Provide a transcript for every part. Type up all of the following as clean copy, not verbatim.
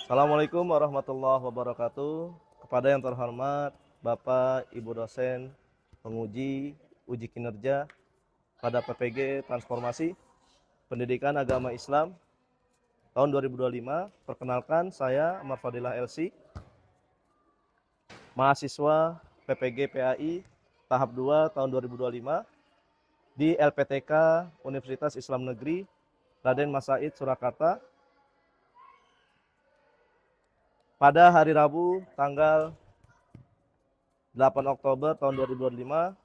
Assalamualaikum warahmatullahi wabarakatuh. Kepada yang terhormat Bapak, Ibu dosen, penguji, uji kinerja pada PPG Transformasi Pendidikan Agama Islam tahun 2025. Perkenalkan, saya Amar Fadilah LC, mahasiswa PPG PAI tahap 2 tahun 2025 di LPTK Universitas Islam Negeri Raden Mas Said Surakarta. Pada hari Rabu tanggal 8 Oktober tahun 2025,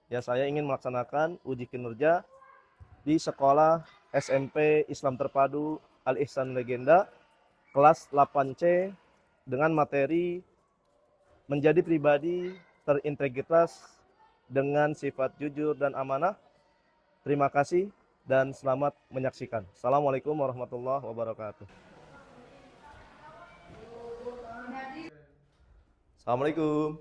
ya, saya ingin melaksanakan uji kinerja di sekolah SMP Islam Terpadu Al Ihsan Legenda kelas 8C dengan materi menjadi pribadi terintegritas dengan sifat jujur dan amanah. Terima kasih dan selamat menyaksikan. Assalamualaikum warahmatullahi wabarakatuh. Assalamualaikum.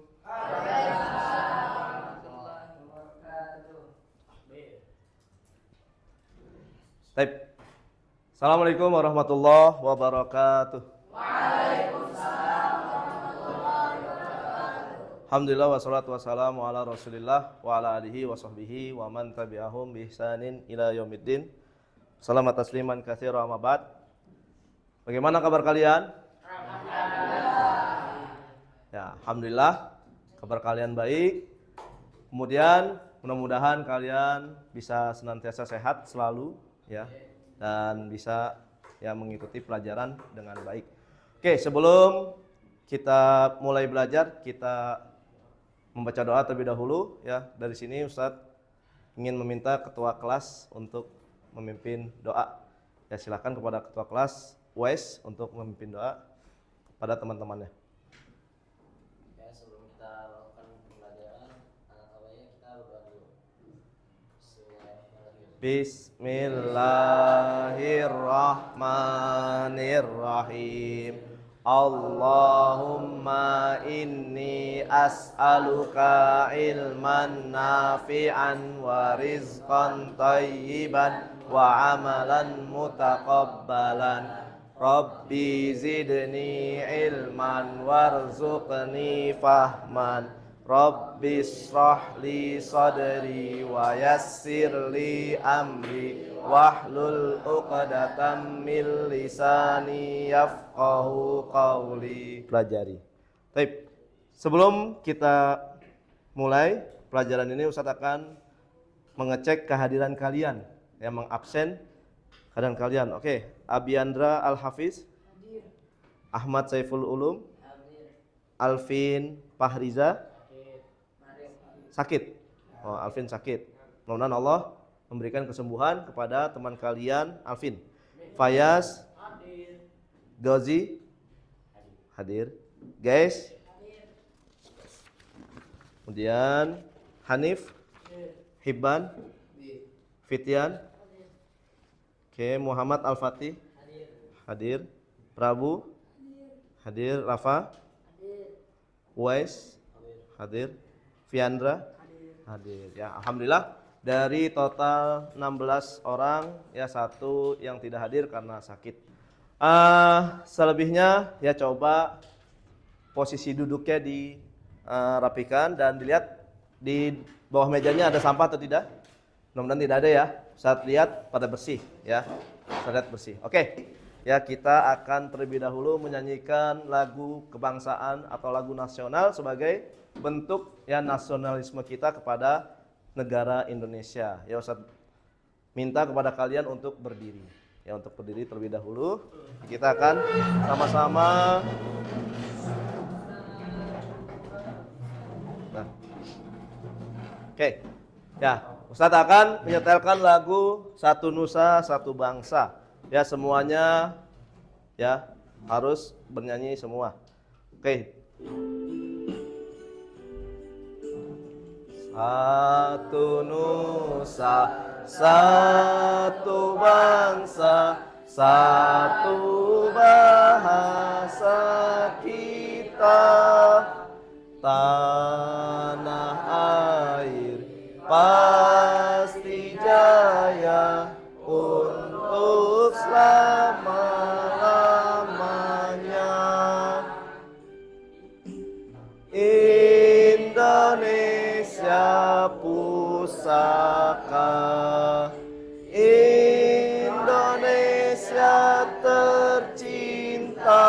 Baik. Assalamualaikum warahmatullahi wabarakatuh. Alhamdulillah wassalatu wassalamu ala Rasulillah wa ala alihi wa sahbihi wa man tabi'ahum bi ihsanin ila yaumiddin. Salamat tasliman katsira amma ba'd. Bagaimana kabar kalian? Ya, alhamdulillah kabar kalian baik. Kemudian mudah-mudahan kalian bisa senantiasa sehat selalu, ya, dan bisa ya mengikuti pelajaran dengan baik. Oke, sebelum kita mulai belajar, kita membaca doa terlebih dahulu, ya. Dari sini Ustadz ingin meminta ketua kelas untuk memimpin doa. Ya, silakan kepada ketua kelas Wes untuk memimpin doa pada teman-temannya. Ya, sebelum kita lakukan pembelajaran anak awalnya kita berdoa dulu. Bismillahirrahmanirrahim. Allahumma inni as'aluka ilman nafi'an wa rizqan thayyiban wa amalan mutaqabbalan. Rabbi zidni ilman warzuqni fahman. Rabbi shrah li sadri wa yassir li amri wahlul 'uqdatam min lisani yafqahu qawli. Pelajari. Baik. Sebelum kita mulai pelajaran ini, Ustadz akan mengecek kehadiran kalian yang mengabsen kehadiran kalian. Oke, Abiandra Al-Hafiz, hadir. Ahmad Saiful Ulum, hadir. Alvin Fahriza, sakit. Oh, Alvin sakit. Mudah-mudahan Allah memberikan kesembuhan kepada teman kalian Alvin. Fayaz, hadir. Gozi, hadir. Guys, hadir. Kemudian Hanif, hadir. Hibban, hadir. Fitian, hadir. Oke, Muhammad Al-Fatih, hadir. Hadir. Prabu, hadir. Hadir. Rafa, hadir. Uwais, hadir. Fiandra, hadir. Ya, alhamdulillah dari total 16 orang, ya, satu yang tidak hadir karena sakit. Selebihnya ya coba posisi duduknya dirapikan dan dilihat di bawah mejanya ada sampah atau tidak. Mudah-mudahan tidak ada, ya. Saat lihat pada bersih, ya. Saat lihat bersih. Oke. Ya, kita akan terlebih dahulu menyanyikan lagu kebangsaan atau lagu nasional sebagai bentuk ya nasionalisme kita kepada negara Indonesia. Ya, Ustaz minta kepada kalian untuk berdiri. Ya, untuk berdiri terlebih dahulu. Kita akan sama-sama. Nah. Oke. Ya, Ustaz akan menyetelkan lagu Satu Nusa Satu Bangsa. Ya, semuanya ya harus bernyanyi semua. Oke. Satu nusa, satu bangsa, satu bahasa kita, tanah air pasti jaya untuk selama-lamanya. Indonesia pusaka, Indonesia tercinta,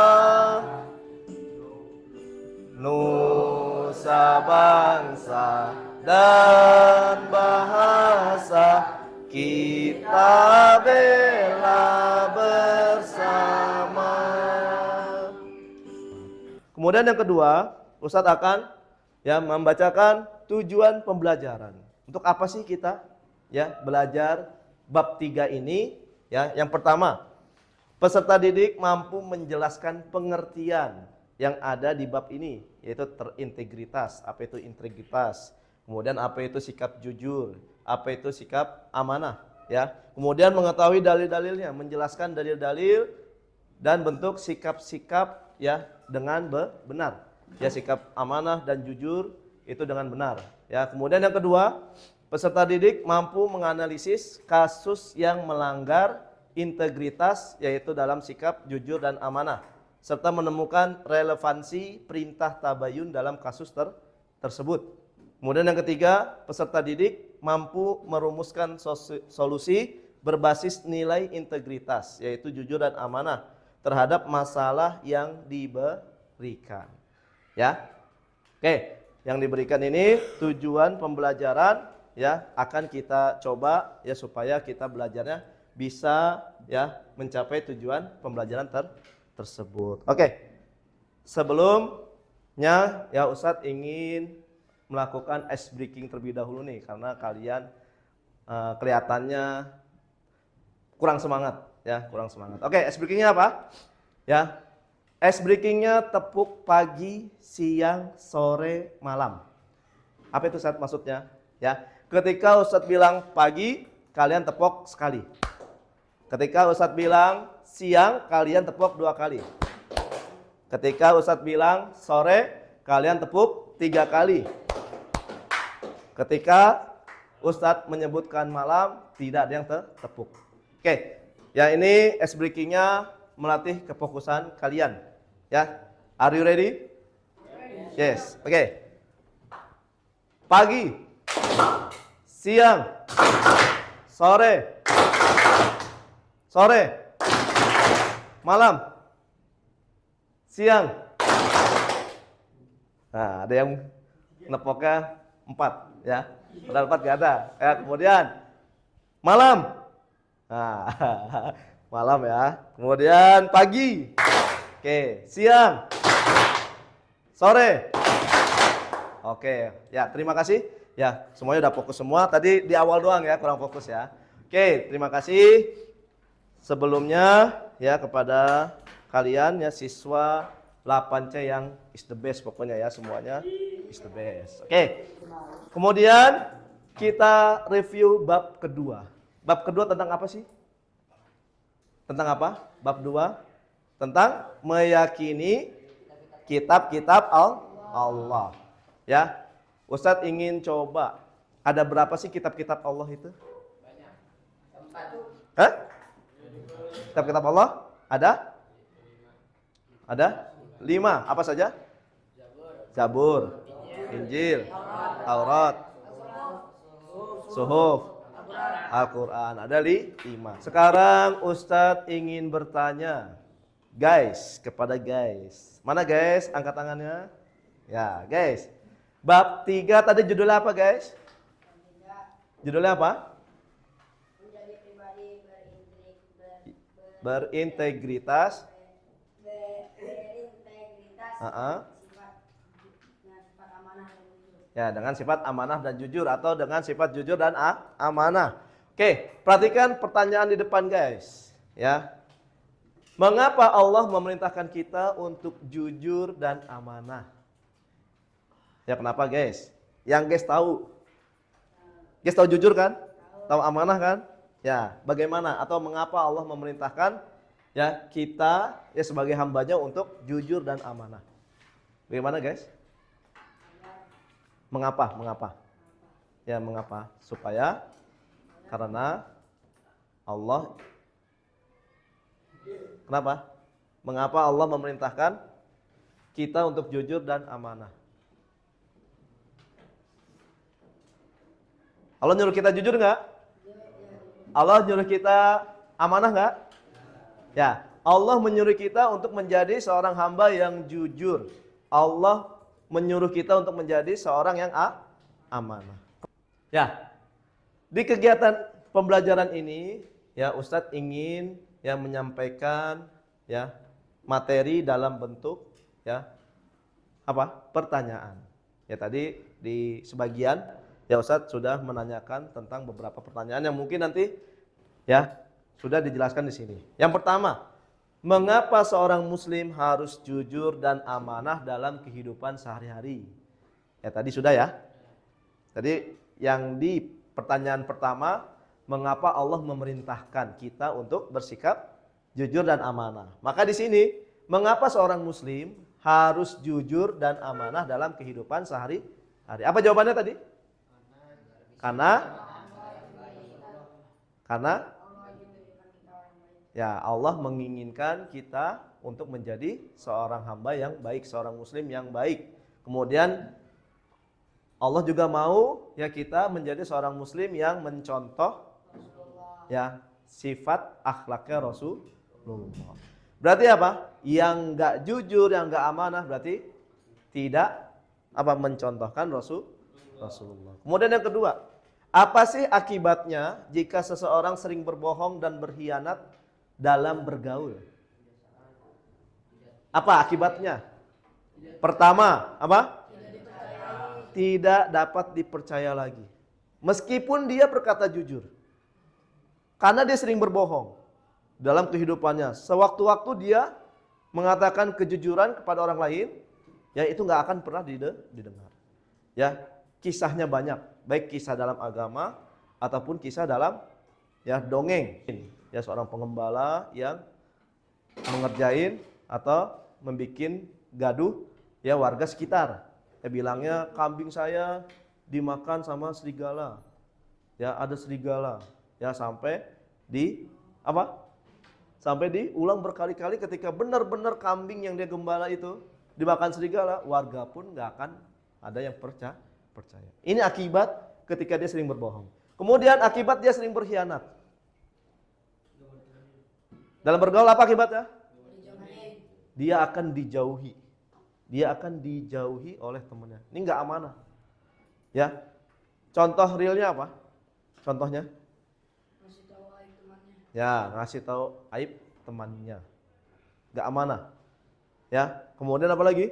nusa bangsa dan bahasa kita bela bersama. Kemudian yang kedua, Ustadz akan membacakan tujuan pembelajaran. Untuk apa sih kita belajar bab 3 ini? Yang pertama, peserta didik mampu menjelaskan pengertian yang ada di bab ini, yaitu terintegritas. Apa itu integritas? Kemudian apa itu sikap jujur? Apa itu sikap amanah? Kemudian mengetahui dalil-dalilnya, menjelaskan dalil-dalil dan bentuk sikap-sikap dengan benar. Sikap amanah dan jujur itu dengan benar. Kemudian yang kedua, peserta didik mampu menganalisis kasus yang melanggar integritas, yaitu dalam sikap jujur dan amanah, serta menemukan relevansi perintah tabayun dalam kasus tersebut. Kemudian yang ketiga, peserta didik mampu merumuskan solusi berbasis nilai integritas, yaitu jujur dan amanah terhadap masalah yang diberikan. Oke, yang diberikan ini tujuan pembelajaran akan kita coba supaya kita belajarnya bisa mencapai tujuan pembelajaran tersebut. Oke. Sebelumnya Ustadz ingin melakukan ice breaking terlebih dahulu nih, karena kalian kelihatannya kurang semangat kurang semangat. Oke, ice breakingnya apa? Ice breakingnya tepuk pagi, siang, sore, malam. Apa itu Ustadz maksudnya? Ketika Ustadz bilang pagi, kalian tepuk sekali. Ketika Ustadz bilang siang, kalian tepuk 2 kali. Ketika Ustadz bilang sore, kalian tepuk 3 kali. Ketika Ustadz menyebutkan malam, tidak ada yang tertepuk. Oke, ini ice breakingnya melatih kefokusan kalian. Are you ready? Yes. Oke. Pagi, siang, sore, malam, siang. Nah, ada yang nepoknya 4 Padahal 4 gak ada. Kemudian malam. Nah, malam Kemudian pagi. Oke, siang. Sore. Oke, terima kasih. Semuanya udah fokus semua. Tadi di awal doang kurang fokus Oke, terima kasih sebelumnya kepada kalian siswa 8C yang is the best pokoknya semuanya is the best. Oke. Kemudian kita review bab kedua. Bab kedua tentang apa sih? Tentang apa? Bab 2 tentang meyakini kitab-kitab Allah. Ustadz ingin coba, ada berapa sih kitab-kitab Allah itu? Banyak. 4. Kitab-kitab Allah ada? Ada? 5. Apa saja? Zabur, Injil, Taurat, Suhuf, Al-Quran. Ada 5. Sekarang Ustadz ingin bertanya, kepada guys. Mana guys? Angkat tangannya. Guys. Bab 3 tadi judulnya apa guys? Judulnya apa? Menjadi pribadi berintegritas. Sifat amanah dan jujur. Dengan sifat amanah dan jujur, atau dengan sifat jujur dan amanah. Oke, perhatikan pertanyaan di depan guys. Mengapa Allah memerintahkan kita untuk jujur dan amanah? Kenapa guys? Yang guys tahu? Guys tahu jujur kan? Tahu amanah kan? Bagaimana atau mengapa Allah memerintahkan kita sebagai hambanya untuk jujur dan amanah? Bagaimana guys? Mengapa? Mengapa? Supaya karena Allah. Kenapa? Mengapa Allah memerintahkan kita untuk jujur dan amanah? Allah nyuruh kita jujur nggak? Allah nyuruh kita amanah nggak? Ya, Allah menyuruh kita untuk menjadi seorang hamba yang jujur. Allah menyuruh kita untuk menjadi seorang yang amanah. Ya, di kegiatan pembelajaran ini, ya Ustadz ingin ya menyampaikan ya materi dalam bentuk ya pertanyaan. Ya tadi di sebagian ya Ustadz sudah menanyakan tentang beberapa pertanyaan yang mungkin nanti ya sudah dijelaskan di sini. Yang pertama, mengapa seorang muslim harus jujur dan amanah dalam kehidupan sehari-hari? Ya tadi sudah ya. Tadi yang di pertanyaan pertama, mengapa Allah memerintahkan kita untuk bersikap jujur dan amanah? Maka di sini, mengapa seorang muslim harus jujur dan amanah dalam kehidupan sehari-hari? Apa jawabannya tadi? Karena ya Allah menginginkan kita untuk menjadi seorang hamba yang baik, seorang muslim yang baik. Kemudian Allah juga mau ya kita menjadi seorang muslim yang mencontoh ya sifat akhlaknya Rasulullah. Berarti apa? Yang enggak jujur, yang enggak amanah berarti tidak mencontohkan Rasulullah. Kemudian yang kedua, apa sih akibatnya jika seseorang sering berbohong dan berkhianat dalam bergaul? Apa akibatnya? Pertama, apa? Tidak dapat dipercaya lagi. Meskipun dia berkata jujur. Karena dia sering berbohong dalam kehidupannya. Sewaktu-waktu dia mengatakan kejujuran kepada orang lain, ya itu nggak akan pernah didengar. Ya, kisahnya banyak, baik kisah dalam agama ataupun kisah dalam ya dongeng. Ya seorang pengembala yang mengerjain atau membikin gaduh ya warga sekitar. Ya bilangnya kambing saya dimakan sama serigala. Ya ada serigala. Ya sampai sampai diulang berkali-kali ketika benar-benar kambing yang dia gembala itu dimakan serigala, warga pun nggak akan ada yang percaya. Ini akibat ketika dia sering berbohong. Kemudian akibat dia sering berkhianat. Dalam bergaul apa akibatnya? Dia akan dijauhi. Dia akan dijauhi oleh temannya. Ini nggak amanah. Ya. Contoh realnya apa? Contohnya? Ngasih tahu aib temannya. Ya, ngasih tahu aib temannya. Nggak amanah. Ya. Kemudian apa lagi?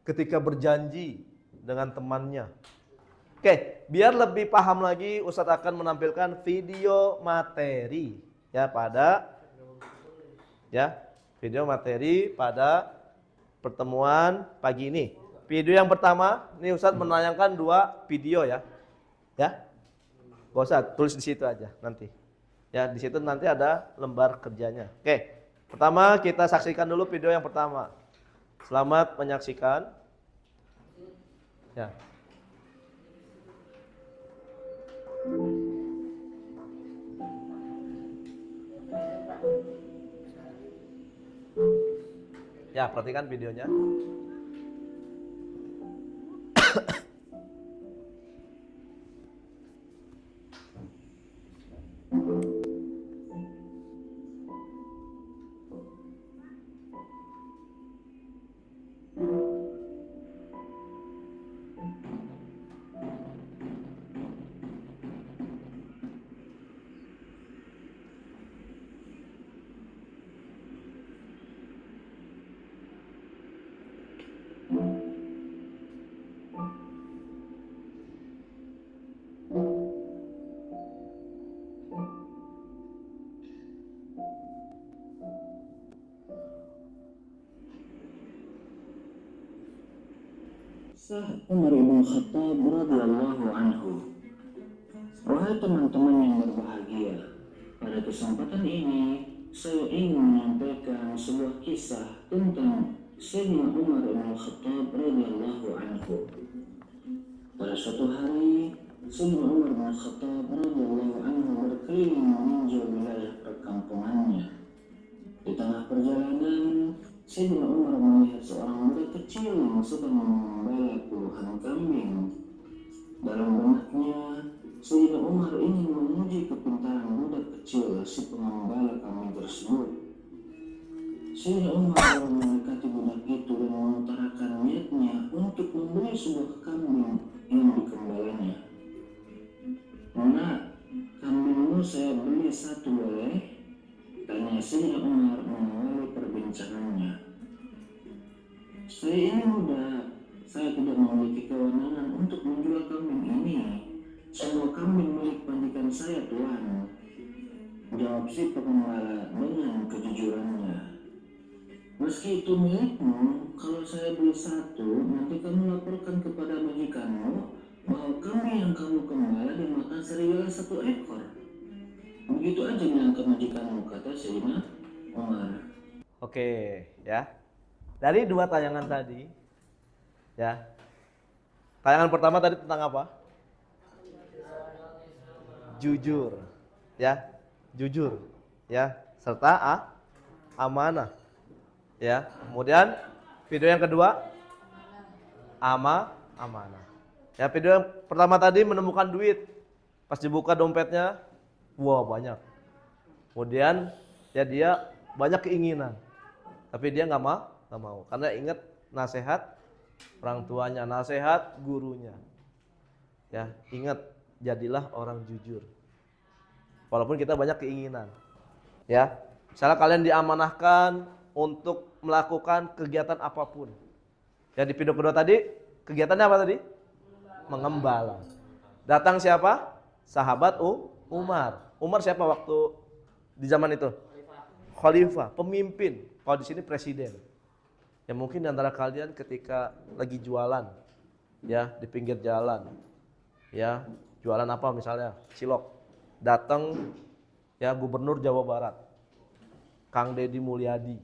Ketika berjanji dengan temannya. Oke, biar lebih paham lagi, Ustadz akan menampilkan video materi ya video materi pada pertemuan pagi ini. Video yang pertama, ini Ustadz menayangkan 2 video ya. Ya. Gak usah tulis di situ aja nanti. Ya, di situ nanti ada lembar kerjanya. Oke. Pertama kita saksikan dulu video yang pertama. Selamat menyaksikan. Ya. Ya, perhatikan videonya. Sah Umar bin Khattab radhiyallahu anhu. Wahai teman-teman yang berbahagia, pada kesempatan ini saya ingin menyampaikan sebuah kisah tentang Sayyidina Umar bin Khattab radhiyallahu anhu. Pada suatu hari, Sayyidina Umar bin Khattab radhiyallahu anhu berkeliling meninjau wilayah perkampungannya. Di tengah perjalanan, Sayyidina Umar melihat seorang muda kecil yang sedang membela puluhan kambing. Dalam benaknya, Sayyidina Umar ingin menguji kepintaran budak kecil si pengembala kambing tersebut. Sayyidina Umar lalu mendekati budak itu dan mengutarakan niatnya untuk membeli sebuah kambing yang digembalanya. "Nak, kambingmu saya beli satu boleh?" tanya Sayyidina Umar mengawali perbincangannya. "Saya ini muda, saya tidak memiliki kewenangan untuk menjual kambing ini. Semua kambing milik majikan saya, Tuan," jawab si pengembala dengan kejujurannya. "Meski itu milikmu, kalau saya beli satu, nanti kamu laporkan kepada majikanmu bahwa kambing yang kamu gembala dimakan serigala satu ekor. Begitu aja bilang ke majikanmu," kata Sayyidina Umar. Oke, ya. Dari dua tayangan tadi, ya. Tayangan pertama tadi tentang apa? Jujur, ya. Jujur, ya. Serta amanah. Ya. Kemudian video yang kedua amanah. Ya, video yang pertama tadi menemukan duit. Pas dibuka dompetnya, wah banyak. Kemudian ya dia banyak keinginan. Tapi dia nggak mau karena ingat nasihat orang tuanya, nasihat gurunya. Ya, ingat jadilah orang jujur. Walaupun kita banyak keinginan. Ya, misalnya kalian diamanahkan untuk melakukan kegiatan apapun. Ya, di video kedua tadi kegiatannya apa tadi? Mengembala. Datang siapa? Sahabat Umar. Umar siapa waktu di zaman itu? Khalifah, pemimpin. Kalau di sini presiden. Ya mungkin di antara kalian ketika lagi jualan, ya di pinggir jalan, ya jualan apa misalnya cilok, datang ya Gubernur Jawa Barat, Kang Deddy Mulyadi,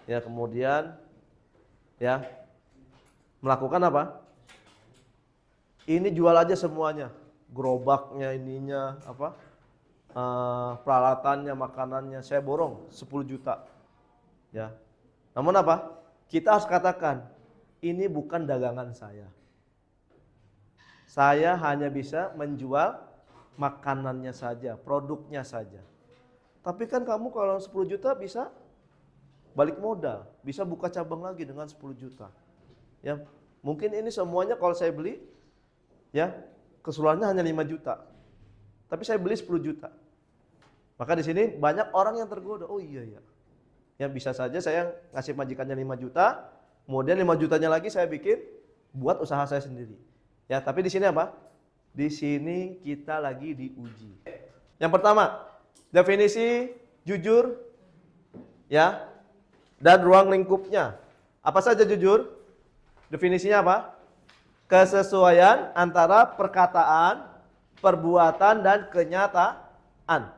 ya kemudian ya melakukan apa? Ini jual aja semuanya, gerobaknya ininya apa? Peralatannya, makanannya, saya borong 10 juta. Ya. Namun apa? Kita harus katakan, ini bukan dagangan saya. Saya hanya bisa menjual makanannya saja, produknya saja. Tapi kan kamu kalau 10 juta bisa balik modal, bisa buka cabang lagi dengan 10 juta. Ya, mungkin ini semuanya kalau saya beli, ya keseluruhannya hanya 5 juta. Tapi saya beli 10 juta. Maka di sini banyak orang yang tergoda. Oh iya ya. Ya bisa saja saya ngasih majikannya 5 juta, kemudian 5 jutanya lagi saya bikin buat usaha saya sendiri. Ya, tapi di sini apa? Di sini kita lagi diuji. Yang pertama, definisi jujur ya dan ruang lingkupnya. Apa saja jujur? Definisinya apa? Kesesuaian antara perkataan, perbuatan dan kenyataan.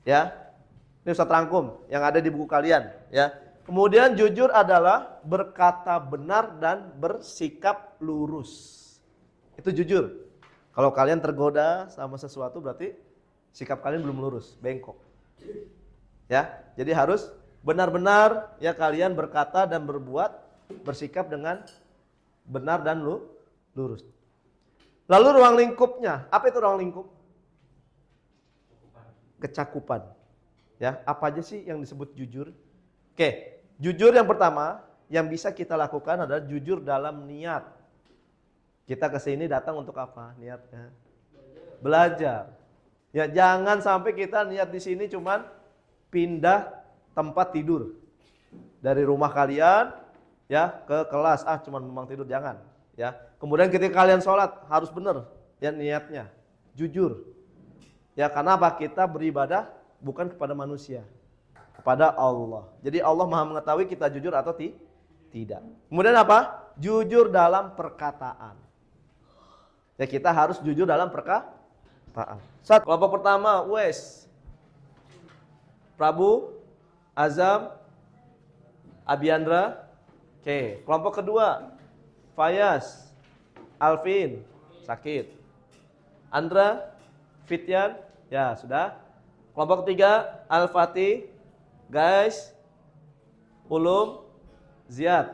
Ya. Ini Ustaz rangkum yang ada di buku kalian, ya. Kemudian jujur adalah berkata benar dan bersikap lurus. Itu jujur. Kalau kalian tergoda sama sesuatu berarti sikap kalian belum lurus, bengkok. Ya, jadi harus benar-benar ya kalian berkata dan berbuat, bersikap dengan benar dan lurus. Lalu ruang lingkupnya, apa itu ruang lingkup? Kecakupan. Ya, apa aja sih yang disebut jujur? Oke, jujur yang pertama yang bisa kita lakukan adalah jujur dalam niat. Kita ke sini datang untuk apa? Niatnya belajar. Ya, jangan sampai kita niat di sini cuman pindah tempat tidur. Dari rumah kalian ya ke kelas, cuman memang tidur, jangan, ya. Kemudian ketika kalian sholat harus benar ya niatnya, jujur. Ya, karena apa? Kita beribadah bukan kepada manusia, kepada Allah. Jadi Allah Maha mengetahui kita jujur atau tidak. Kemudian apa? Jujur dalam perkataan. Ya, kita harus jujur dalam perkataan. Kelompok pertama, Wes, Prabu, Azam, Abiandra. Oke, kelompok kedua, Fayas, Alvin, sakit. Andra, Fityan, ya sudah. Kelompok ketiga, Al-Fatih, guys, Ulum, Ziyad.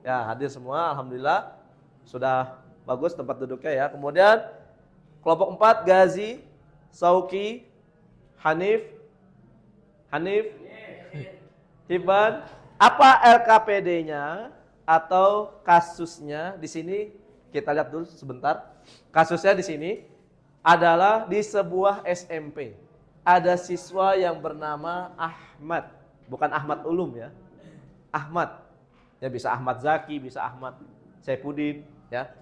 Ya, hadir semua, alhamdulillah. Sudah Bagus tempat duduknya ya. Kemudian kelompok 4 Gazi, Sauki, Hanif, Hibban. Apa LKPD-nya atau kasusnya di sini? Kita lihat dulu sebentar. Kasusnya di sini adalah di sebuah SMP. Ada siswa yang bernama Ahmad, bukan Ahmad Ulum ya. Ahmad. Ya bisa Ahmad Zaki, bisa Ahmad Saifuddin ya.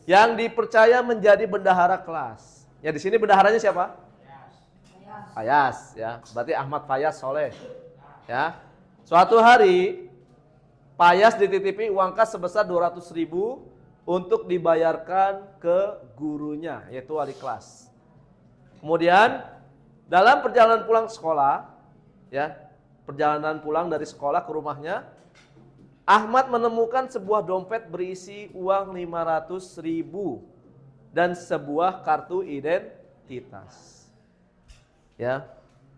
Yang dipercaya menjadi bendahara kelas. Ya di sini bendaharanya siapa? Fayas ya. Berarti Ahmad Fayas Soleh. Ya. Suatu hari Fayas dititipi uang kas sebesar 200.000 untuk dibayarkan ke gurunya, yaitu wali kelas. Kemudian dalam perjalanan pulang sekolah, ya, perjalanan pulang dari sekolah ke rumahnya, Ahmad menemukan sebuah dompet berisi uang 500.000 dan sebuah kartu identitas. Ya.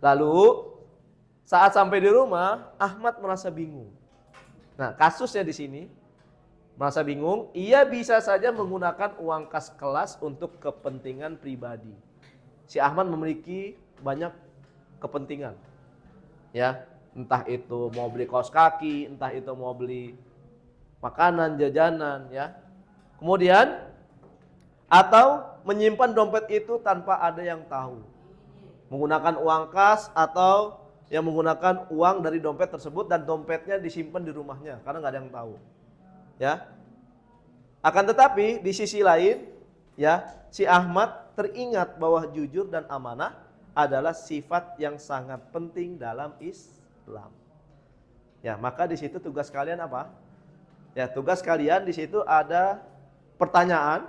Lalu saat sampai di rumah, Ahmad merasa bingung. Nah, kasusnya di sini merasa bingung, ia bisa saja menggunakan uang kas kelas untuk kepentingan pribadi. Si Ahmad memiliki banyak kepentingan. Ya, entah itu mau beli kaos kaki, entah itu mau beli makanan, jajanan, ya. Kemudian atau menyimpan dompet itu tanpa ada yang tahu. Menggunakan uang kas atau yang menggunakan uang dari dompet tersebut dan dompetnya disimpan di rumahnya karena nggak ada yang tahu. Ya. Akan tetapi di sisi lain, ya, si Ahmad teringat bahwa jujur dan amanah adalah sifat yang sangat penting dalam Islam. Ya, maka di situ tugas kalian apa? Ya, tugas kalian di situ ada pertanyaan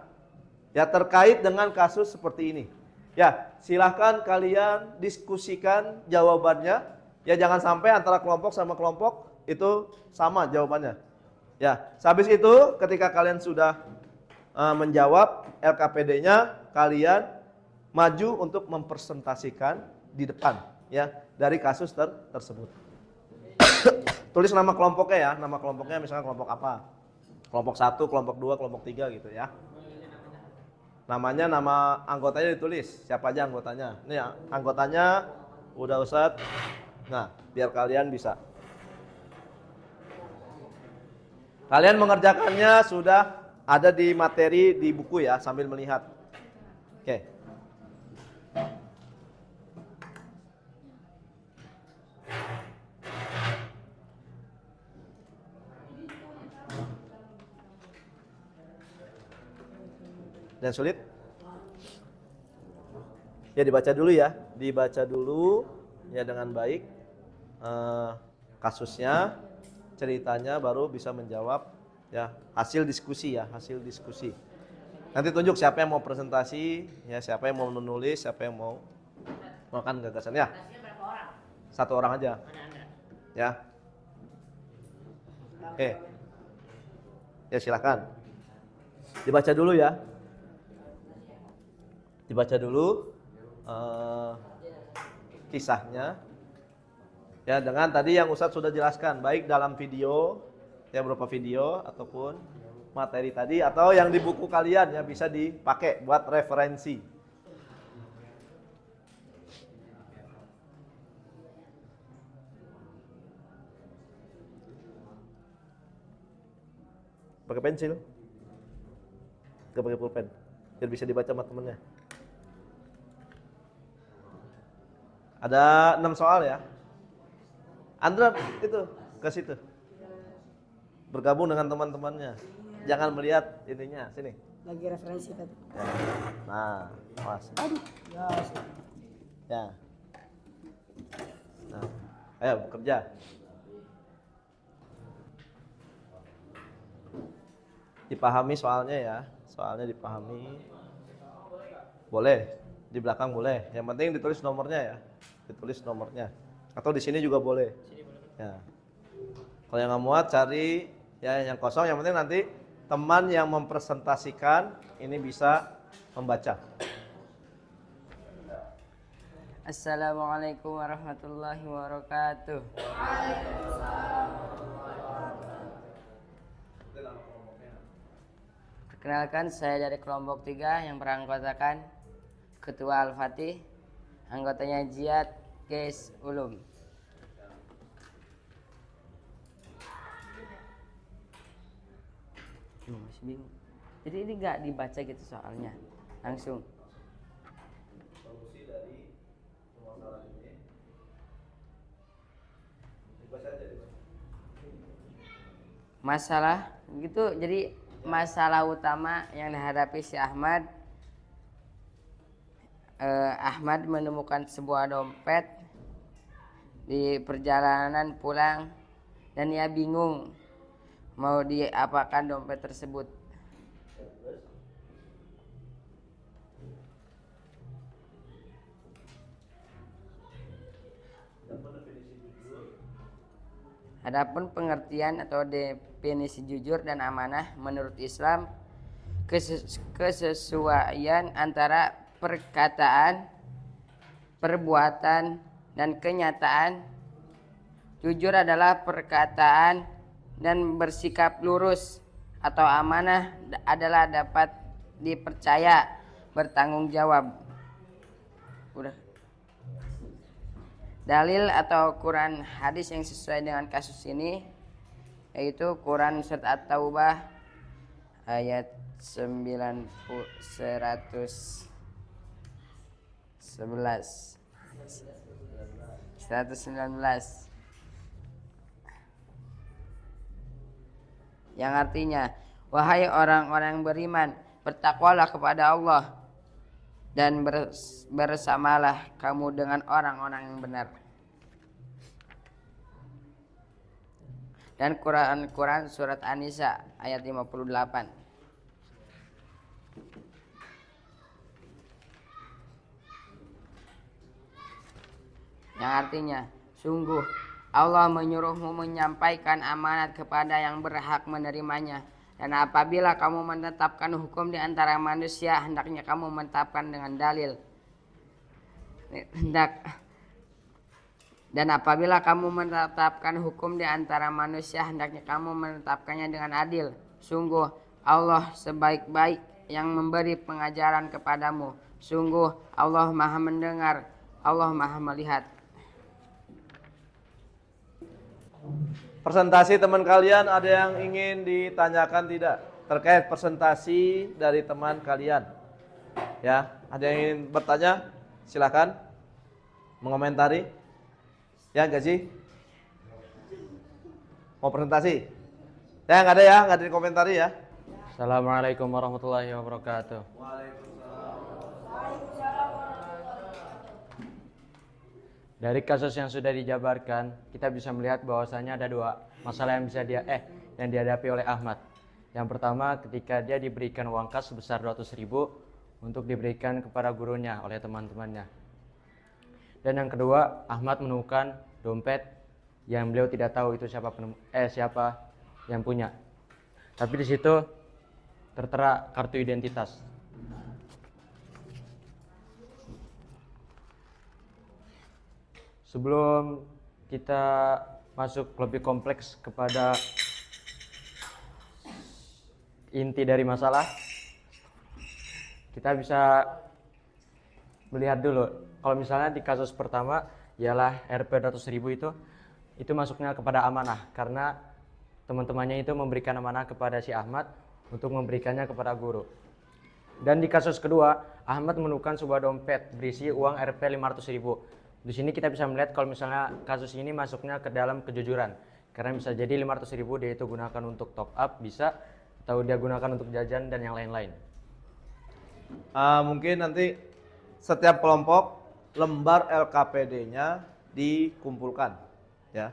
ya terkait dengan kasus seperti ini. Ya, silahkan kalian diskusikan jawabannya. Ya, jangan sampai antara kelompok sama kelompok itu sama jawabannya. Ya, habis itu ketika kalian sudah menjawab LKPD-nya, kalian maju untuk mempresentasikan di depan ya dari kasus tersebut. Tulis nama kelompoknya ya, nama kelompoknya misalnya kelompok apa? Kelompok 1, kelompok 2, kelompok 3 gitu ya. Namanya, nama anggotanya ditulis, siapa aja anggotanya. Ini ya, anggotanya udah Ustadz. Nah, biar kalian bisa. Kalian mengerjakannya sudah ada di materi di buku ya, sambil melihat. Oke. Dan sulit? Ya dibaca dulu ya, dibaca dulu ya dengan baik kasusnya, ceritanya, baru bisa menjawab ya, hasil diskusi ya, hasil diskusi. Nanti tunjuk siapa yang mau presentasi, ya siapa yang mau menulis, siapa yang mau makan gagasan ya. Satu orang aja. Ya. Oke. Ya silakan. Dibaca dulu ya. Dibaca dulu kisahnya. Ya, dengan tadi yang Ustadz sudah jelaskan, baik dalam video, ya berupa video ataupun materi tadi, atau yang di buku kalian ya bisa dipakai buat referensi. Pakai pensil? Gak pakai pulpen? Biar bisa dibaca sama temennya. Ada 6 soal ya. Andra itu ke situ. Bergabung dengan teman-temannya. Jangan melihat ininya, sini. Lagi referensi tadi. Ya. Nah, awas. Aduh. Ya. Nah, ayo bekerja. Dipahami soalnya ya. Soalnya dipahami. Boleh, di belakang boleh. Yang penting ditulis nomornya ya. Ditulis nomornya. Atau di sini juga boleh. Ya. Kalau yang nggak muat cari ya yang kosong. Yang penting nanti teman yang mempresentasikan ini bisa membaca. Assalamualaikum warahmatullahi wabarakatuh. Kenalkan, saya dari kelompok 3 yang beranggotakan Ketua Al-Fatih, anggotanya Jihad Guys Ulum. Masih bingung. Jadi ini nggak dibaca gitu soalnya, langsung. Solusi dari permasalahan ini dibaca aja deh. Masalah gitu, jadi masalah utama yang dihadapi si Ahmad. Ahmad menemukan sebuah dompet di perjalanan pulang dan ia bingung mau diapakan dompet tersebut. Adapun pengertian atau definisi jujur dan amanah menurut Islam, kesesuaian antara perkataan, perbuatan, dan kenyataan. Jujur adalah perkataan dan bersikap lurus, atau amanah adalah dapat dipercaya, bertanggung jawab. Udah. Dalil atau Quran hadis yang sesuai dengan kasus ini yaitu Quran surat At-Taubah ayat 119. Yang artinya, wahai orang-orang yang beriman, bertakwalah kepada Allah dan bersamalah kamu dengan orang-orang yang benar. Dan Quran surat An-Nisa ayat 58. Yang artinya, sungguh Allah menyuruhmu menyampaikan amanat kepada yang berhak menerimanya. Dan apabila kamu menetapkan hukum di antara manusia, hendaknya kamu menetapkan dengan dalil. Dan apabila kamu menetapkan hukum di antara manusia, hendaknya kamu menetapkannya dengan adil. Sungguh Allah sebaik-baik yang memberi pengajaran kepadamu. Sungguh Allah Maha mendengar, Allah Maha melihat. Presentasi teman kalian ada yang ingin ditanyakan tidak? Terkait presentasi dari teman kalian. Ya, ada yang ingin bertanya? Silakan. Mengomentari. Ya, enggak sih? Mau presentasi? Ya, enggak ada ya, enggak ada yang komentari ya. Assalamualaikum warahmatullahi wabarakatuh. Dari kasus yang sudah dijabarkan, kita bisa melihat bahwasanya ada dua masalah yang yang dihadapi oleh Ahmad. Yang pertama, ketika dia diberikan uang kas sebesar 200.000 untuk diberikan kepada gurunya oleh teman-temannya. Dan yang kedua, Ahmad menemukan dompet yang beliau tidak tahu itu siapa yang punya. Tapi di situ tertera kartu identitas. Sebelum kita masuk lebih kompleks kepada inti dari masalah, kita bisa melihat dulu. Kalau misalnya di kasus pertama ialah Rp 200.000 itu masuknya kepada amanah karena teman-temannya itu memberikan amanah kepada si Ahmad untuk memberikannya kepada guru. Dan di kasus kedua, Ahmad menemukan sebuah dompet berisi uang Rp 500.000. Di sini kita bisa melihat kalau misalnya kasus ini masuknya ke dalam kejujuran. Karena bisa jadi 500.000 dia itu gunakan untuk top up, bisa, atau dia gunakan untuk jajan dan yang lain-lain. Mungkin nanti setiap kelompok lembar LKPD-nya dikumpulkan. Ya,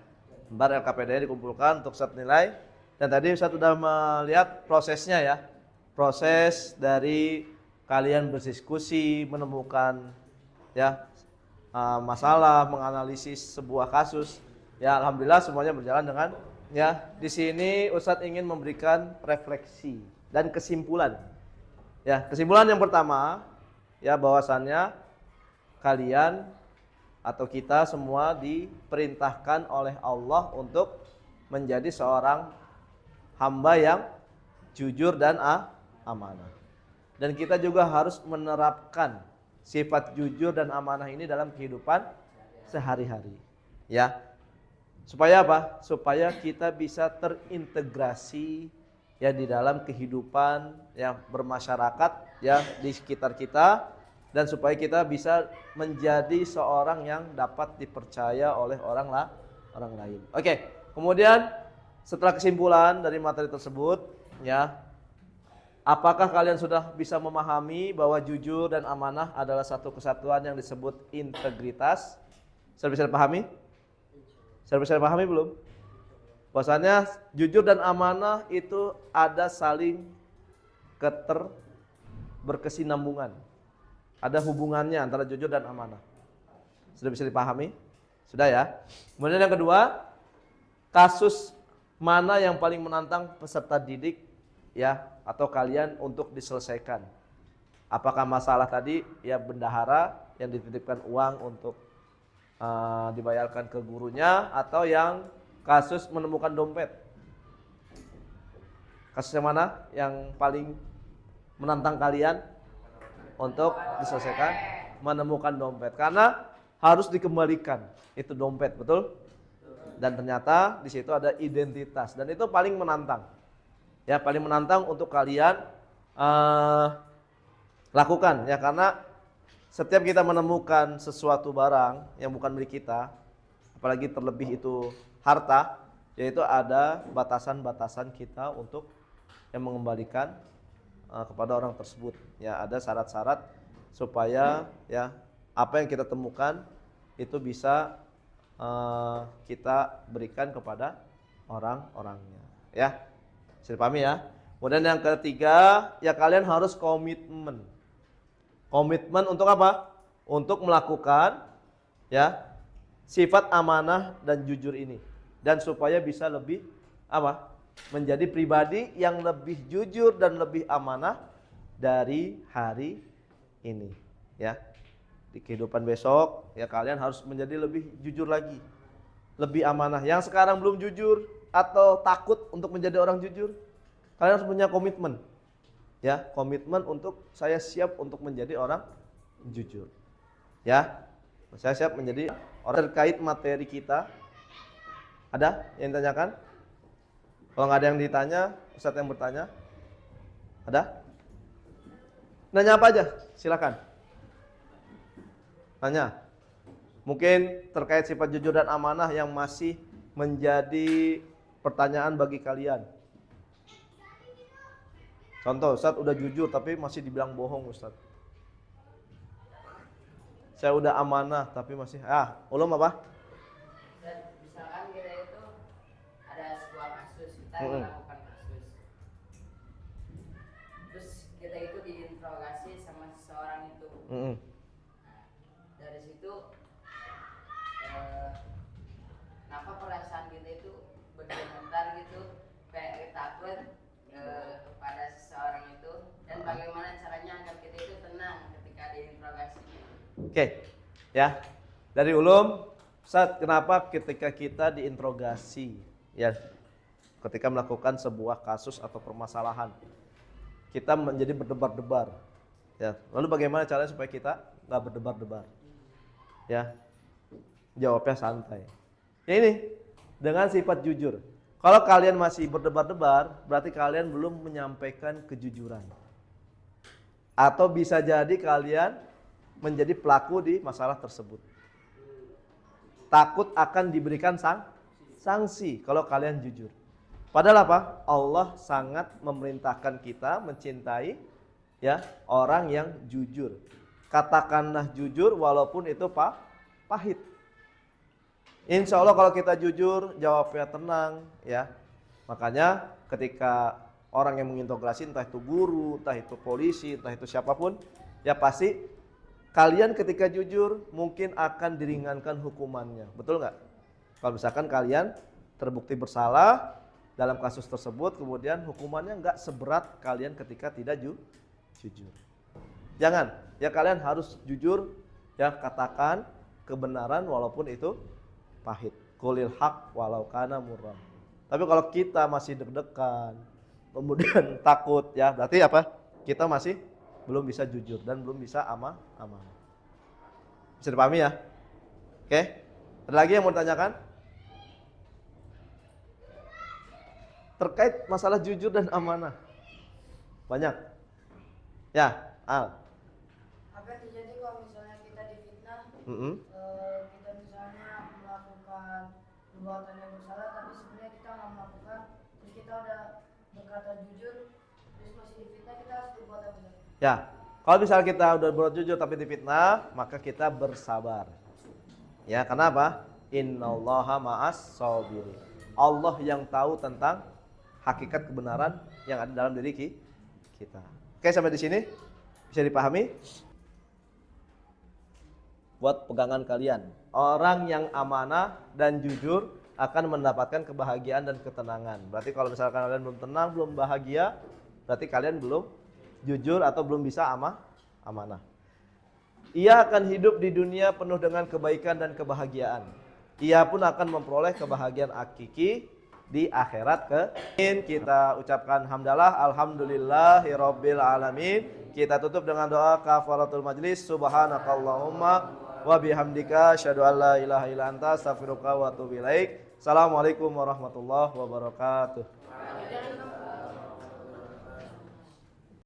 lembar LKPD-nya dikumpulkan untuk set nilai. Dan tadi Ustaz sudah melihat prosesnya ya. Proses dari kalian berdiskusi, menemukan ya masalah, menganalisis sebuah kasus. Ya, alhamdulillah semuanya berjalan dengan ya. Di sini Ustadz ingin memberikan refleksi dan kesimpulan. Ya, kesimpulan yang pertama ya bahwasannya kalian atau kita semua diperintahkan oleh Allah untuk menjadi seorang hamba yang jujur dan amanah. Dan kita juga harus menerapkan sifat jujur dan amanah ini dalam kehidupan sehari-hari. Ya. Supaya apa? Supaya kita bisa terintegrasi ya di dalam kehidupan yang bermasyarakat ya di sekitar kita, dan supaya kita bisa menjadi seorang yang dapat dipercaya oleh orang lain. Oke, kemudian setelah kesimpulan dari materi tersebut ya, apakah kalian sudah bisa memahami bahwa jujur dan amanah adalah satu kesatuan yang disebut integritas? Sudah bisa dipahami? Sudah bisa dipahami belum? Bahwasanya jujur dan amanah itu ada saling berkesinambungan. Ada hubungannya antara jujur dan amanah. Sudah bisa dipahami? Sudah ya? Kemudian yang kedua, kasus mana yang paling menantang peserta didik ya atau kalian untuk diselesaikan? Apakah masalah tadi ya bendahara yang dititipkan uang untuk dibayarkan ke gurunya, atau yang kasus menemukan dompet? Kasus yang mana yang paling menantang kalian untuk diselesaikan? Menemukan dompet, karena harus dikembalikan itu dompet, betul? Dan ternyata di situ ada identitas, dan itu paling menantang. Ya, paling menantang untuk kalian lakukan ya, karena setiap kita menemukan sesuatu barang yang bukan milik kita, apalagi terlebih itu harta, yaitu ada batasan-batasan kita untuk yang mengembalikan kepada orang tersebut. Ya, ada syarat-syarat supaya ya apa yang kita temukan itu bisa kita berikan kepada orang-orangnya. Ya, bisa dipahami ya. Kemudian yang ketiga, ya kalian harus komitmen. Komitmen untuk apa? Untuk melakukan ya sifat amanah dan jujur ini, dan supaya bisa lebih apa? Menjadi pribadi yang lebih jujur dan lebih amanah dari hari ini ya. Di kehidupan besok ya kalian harus menjadi lebih jujur lagi, lebih amanah. Yang sekarang belum jujur atau takut untuk menjadi orang jujur, kalian harus punya komitmen. Ya, komitmen untuk saya siap untuk menjadi orang jujur. Ya, saya siap menjadi orang terkait materi kita. Ada yang ditanyakan? Kalau nggak ada yang ditanya, Ustadz yang bertanya. Ada? Nanya apa aja? Silakan. Nanya. Mungkin terkait sifat jujur dan amanah yang masih menjadi pertanyaan bagi kalian. Contoh, Ustadz udah jujur tapi masih dibilang bohong Ustadz. Saya udah amanah tapi masih ulum apa? Dan misalkan kita itu ada sebuah kasus, kita melakukan kasus, terus kita itu diinterogasi sama seseorang itu. Nah, dari situ kenapa perasaan kita itu bergemetar gitu, kayak takut kepada seseorang itu, dan bagaimana caranya agar kita itu tenang ketika diinterogasinya. Oke, ya. Dari ulum, Ustadz, kenapa ketika kita diinterogasi, ya, ketika melakukan sebuah kasus atau permasalahan, kita menjadi berdebar-debar, ya. Lalu bagaimana caranya supaya kita nggak berdebar-debar, ya? Jawabnya santai. Ya ini, dengan sifat jujur. Kalau kalian masih berdebar-debar, berarti kalian belum menyampaikan kejujuran. Atau bisa jadi kalian menjadi pelaku di masalah tersebut. Takut akan diberikan sanksi kalau kalian jujur. Padahal apa? Allah sangat memerintahkan kita mencintai ya orang yang jujur. Katakanlah jujur walaupun itu pahit. Insya Allah kalau kita jujur, jawabnya tenang ya. Makanya ketika orang yang mengintegrasi, entah itu guru, entah itu polisi, entah itu siapapun, ya pasti kalian ketika jujur mungkin akan diringankan hukumannya. Betul nggak? Kalau misalkan kalian terbukti bersalah dalam kasus tersebut, kemudian hukumannya nggak seberat kalian ketika tidak jujur. Jangan, ya kalian harus jujur, ya katakan kebenaran walaupun itu pahit. Qulil haq walau kana murran. Tapi kalau kita masih deg-degan, kemudian takut ya. Berarti apa? Kita masih belum bisa jujur dan belum bisa amanah. Bisa dipahami ya? Oke. Ada lagi yang mau ditanyakan? Terkait masalah jujur dan amanah. Banyak. Ya, Al. Apa yang terjadi kalau misalnya kita difitnah, kita misalnya melakukan perbuatan yang bersalah, tapi sebenarnya kita nggak melakukan, terus kita udah berkata jujur, terus masih difitnah, kita harus berbuat apa? Ya, kalau misalnya kita udah berbuat jujur tapi difitnah, maka kita bersabar. Ya, kenapa? Innallaha ma'as sabirin. Allah yang tahu tentang hakikat kebenaran yang ada dalam diri kita. Oke, sampai di sini bisa dipahami? Buat pegangan kalian, orang yang amanah dan jujur akan mendapatkan kebahagiaan dan ketenangan. Berarti kalau misalkan kalian belum tenang, belum bahagia, berarti kalian belum jujur atau belum bisa amanah. Ia akan hidup di dunia penuh dengan kebaikan dan kebahagiaan. Ia pun akan memperoleh kebahagiaan hakiki di akhirat Kita ucapkan hamdalah, alhamdulillahirabbil alamin. Kita tutup dengan doa kafaratul majlis. Subhanakallahumma wa bihamdika asyhadu an la ilaha illa anta astaghfiruka wa atubu ilaik. Assalamualaikum warahmatullahi wabarakatuh.